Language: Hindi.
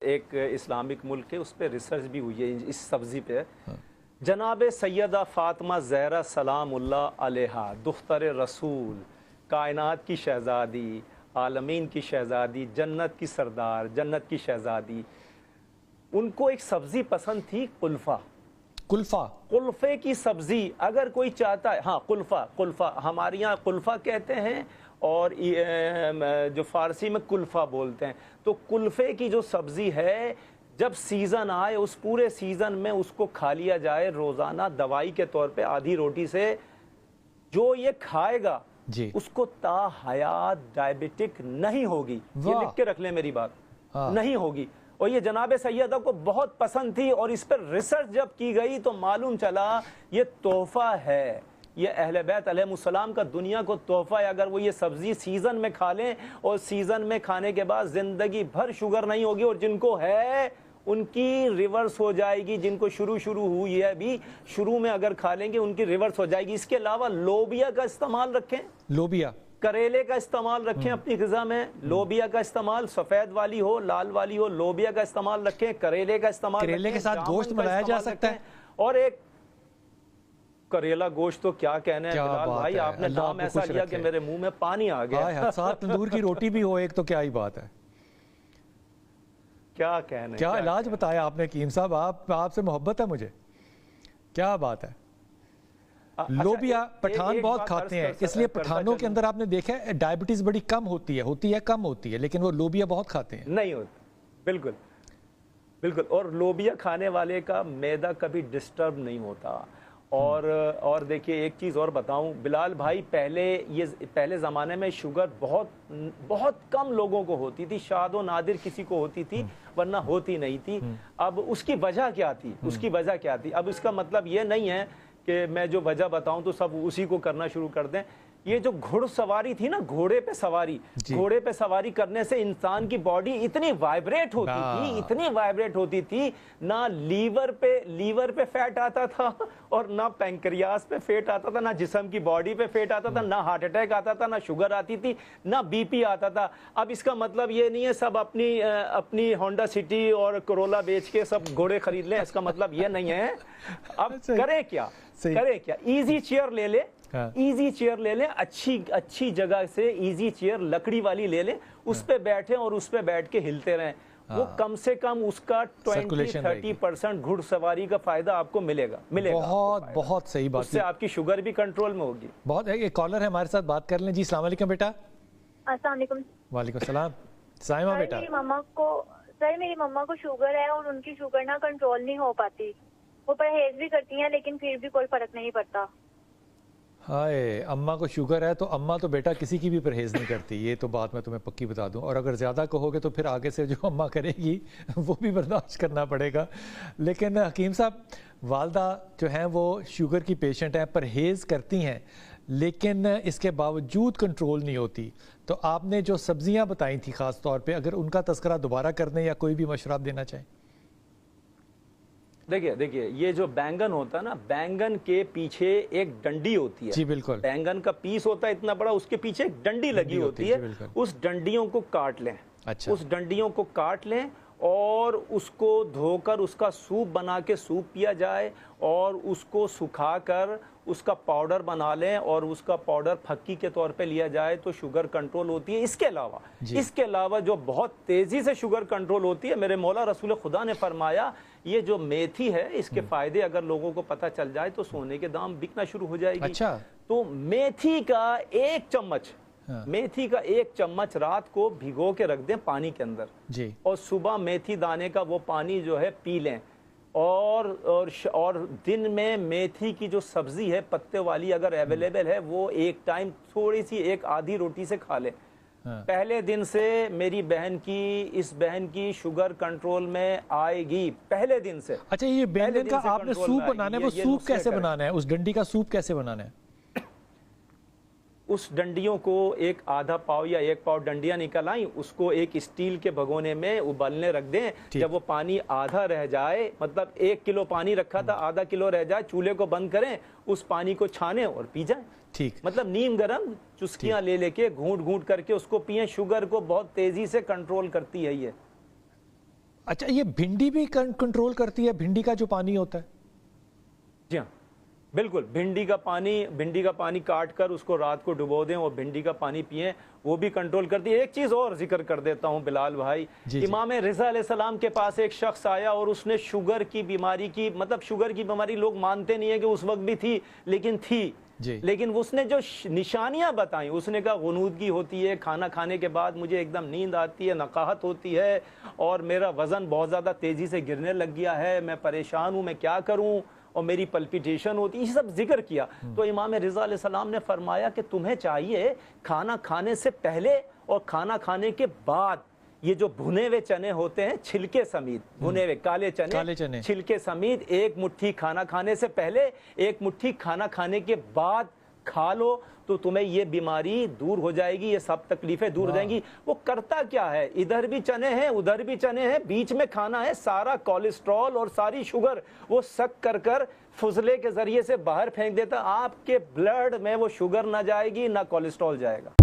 एक इस्लामिक मुल्क है, उस पर रिसर्च भी हुई है इस सब्ज़ी पे। जनाब सैयदा फ़ातिमा ज़हरा सलामुल्लाह अलैहा, दुख्तर रसूल, कायनात की शहज़ादी, आलमीन की शहज़ादी, जन्नत की सरदार, जन्नत की शहज़ादी, उनको एक सब्ज़ी पसंद थी, कुल्फ़ा। कुल्फ़ा, कुल्फ़े की सब्ज़ी अगर कोई चाहता है, हाँ कुल्फ़ा, कुल्फ़ा हमारे यहाँ कुल्फ़ा कहते हैं और जो फ़ारसी में कुल्फ़ा बोलते हैं। तो कुल्फ़े की जो सब्ज़ी है, जब सीज़न आए उस पूरे सीज़न में उसको खा लिया जाए रोज़ाना दवाई के तौर पे आधी रोटी से। जो ये खाएगा जी, उसको ताहयात डायबिटिक नहीं होगी। ये लिख के रख लें मेरी बात, नहीं होगी। और ये जनाब सैयदा को बहुत पसंद थी और इस पर रिसर्च जब की गई तो मालूम चला ये तोहफा है, ये अहले बैत अलैहिमुस्सलाम का दुनिया को तोहफा है। अगर वो ये सब्जी सीजन में खा लें और सीजन में खाने के बाद जिंदगी भर शुगर नहीं होगी, और जिनको है उनकी रिवर्स हो जाएगी। जिनको शुरू हुई है अभी, शुरू में अगर खा लेंगे उनकी रिवर्स हो जाएगी। इसके अलावा लोबिया का इस्तेमाल रखें, लोबिया, करेले का इस्तेमाल रखें अपनी ग़िज़ा में। लोबिया का इस्तेमाल, सफ़ेद वाली हो लाल वाली हो, लोबिया का इस्तेमाल रखें, करेले का इस्तेमाल, करेले के साथ गोश्त मिलाया जा सकता है। और एक करेला गोश्त तो क्या कहने हैं बिलाल भाई, आपने नाम ऐसा लिया कि मेरे मुंह में पानी आ गया। साथ तंदूर की रोटी भी हो एक तो क्या ही बात है। क्या कहने, क्या इलाज बताया आपने कीम साहब, आपसे मोहब्बत है मुझे, क्या बात है। लोबिया पठान बहुत खाते हैं, इसलिए पठानों के अंदर आपने देखा है डायबिटीज बड़ी कम होती है कम होती है, लेकिन वो लोबिया बहुत खाते हैं। नहीं होती, बिल्कुल बिल्कुल। और लोबिया खाने वाले का मैदा कभी डिस्टर्ब नहीं होता। और देखिए एक चीज़ और बताऊं बिलाल भाई, पहले ज़माने में शुगर बहुत बहुत कम लोगों को होती थी, शादो नादिर किसी को होती थी, वरना होती नहीं थी। अब उसकी वजह क्या थी, उसकी वजह क्या थी? अब इसका मतलब ये नहीं है कि मैं जो वजह बताऊं तो सब उसी को करना शुरू कर दें। ये जो घुड़सवारी थी ना, घोड़े पे सवारी करने से इंसान की बॉडी इतनी वाइब्रेट होती थी, ना लीवर पे फैट आता था और ना पैंक्रियास पे फैट आता था, ना जिस्म की बॉडी पे फैट आता था, ना हार्ट अटैक आता था, ना शुगर आती थी, ना बीपी आता था। अब इसका मतलब ये नहीं है सब अपनी होंडा सिटी और कोरोला बेच के सब घोड़े खरीद लें, इसका मतलब ये नहीं है। अब करें क्या, इजी चेयर ले ले, इजी चेयर ले लें, अच्छी जगह से इजी चेयर लकड़ी वाली ले लें, उस पे बैठें और उस पे बैठ के हिलते रहें। वो कम से कम उसका 20-30% घुड़सवारी का फायदा आपको मिलेगा। बहुत सही बात, उससे आपकी शुगर भी कंट्रोल में होगी। बहुत। एक कॉलर है हमारे साथ, बात कर लें जी। अस्सलाम वालेकुम बेटा। अस्सलाम वालेकुम। वालेकुम सलाम। साइमा बेटा, मेरी मम्मा को शुगर है और उनकी शुगर ना कंट्रोल नहीं हो पाती। वो परहेज भी करती हैं लेकिन फिर भी कोई फर्क नहीं पड़ता। हाय, अम्मा को शुगर है तो अम्मा तो बेटा किसी की भी परहेज नहीं करती, ये तो बात मैं तुम्हें पक्की बता दूं। और अगर ज़्यादा कहोगे तो फिर आगे से जो अम्मा करेगी वो भी बर्दाश्त करना पड़ेगा। लेकिन हकीम साहब, वालदा जो हैं वो शुगर की पेशेंट हैं, परहेज करती हैं, लेकिन इसके बावजूद कंट्रोल नहीं होती। तो आपने जो सब्जियां बताई थी ख़ास तौर पे, अगर उनका तज़किरा दोबारा कर दें या कोई भी मशवरा देना चाहें। देखिए ये जो बैंगन होता है ना, बैंगन के पीछे एक डंडी होती है। जी बिल्कुल। बैंगन का पीस होता है इतना बड़ा, उसके पीछे एक डंडी लगी होती है। उस डंडियों को काट लें। अच्छा। उस डंडियों को काट लें और उसको धोकर उसका सूप बना के सूप पिया जाए, और उसको सुखाकर उसका पाउडर बना लें और उसका पाउडर फक्की के तौर पे लिया जाए तो शुगर कंट्रोल होती है। इसके अलावा जो बहुत तेज़ी से शुगर कंट्रोल होती है, मेरे मौला रसूल खुदा ने फरमाया, ये जो मेथी है इसके फ़ायदे अगर लोगों को पता चल जाए तो सोने के दाम बिकना शुरू हो जाएगी। अच्छा। तो मेथी का एक चम्मच रात को भिगो के रख दें पानी के अंदर जी, और सुबह मेथी दाने का वो पानी जो है पी लें। और दिन में मेथी की जो सब्जी है पत्ते वाली अगर अवेलेबल है, वो एक टाइम थोड़ी सी एक आधी रोटी से खा लें। पहले दिन से इस बहन की शुगर कंट्रोल में आएगी, पहले दिन से। अच्छा, ये बैंगन का आपने सूप बनाना है, वो सूप कैसे बनाना है, उस डंडी का सूप कैसे बनाना है? उस डंडियों को एक आधा पाव या 1 पाव डंडियां निकल आई, उसको एक स्टील के भगोने में उबलने रख दें। जब वो पानी आधा रह जाए, मतलब 1 किलो पानी रखा था, आधा किलो रह जाए, चूल्हे को बंद करें, उस पानी को छाने और पी जाए। ठीक, मतलब नीम गरम चुस्कियां लेके घूंट घूंट करके उसको पिए। शुगर को बहुत तेजी से कंट्रोल करती है ये। अच्छा, ये भिंडी भी कंट्रोल करती है, भिंडी का जो पानी होता है? जी हाँ, बिल्कुल। भिंडी का पानी काट कर उसको रात को डुबो दें और भिंडी का पानी पिएं, वो भी कंट्रोल करती है। एक चीज और जिक्र कर देता हूं बिलाल भाई, इमाम रिज़ा अलैहिस्सलाम के पास एक शख्स आया और उसने शुगर की बीमारी की, मतलब शुगर की बीमारी लोग मानते नहीं है कि उस वक्त भी थी, लेकिन थी। लेकिन उसने जो निशानियां बताई, उसने कहा गुनूदगी होती है, खाना खाने के बाद मुझे एकदम नींद आती है, नकाहत होती है और मेरा वजन बहुत ज्यादा तेजी से गिरने लग गया है, मैं परेशान हूं, मैं क्या करूं, और मेरी पल्पिटेशन होती, ये सब जिक्र किया। तो इमाम रिज़ा अलैहिस्सलाम ने फरमाया कि तुम्हें चाहिए खाना खाने से पहले और खाना खाने के बाद ये जो भुने हुए चने होते हैं, छिलके समेत भुने हुए काले चने छिलके समेत, एक मुट्ठी खाना खाने से पहले, एक मुट्ठी खाना खाने के बाद खा लो, तो तुम्हें ये बीमारी दूर हो जाएगी, ये सब तकलीफें दूर हो जाएंगी। वो करता क्या है, इधर भी चने हैं, उधर भी चने हैं, बीच में खाना है, सारा कोलेस्ट्रॉल और सारी शुगर वो सक कर फुजले के जरिए से बाहर फेंक देता। आपके ब्लड में वो शुगर ना जाएगी, ना कोलेस्ट्रॉल जाएगा।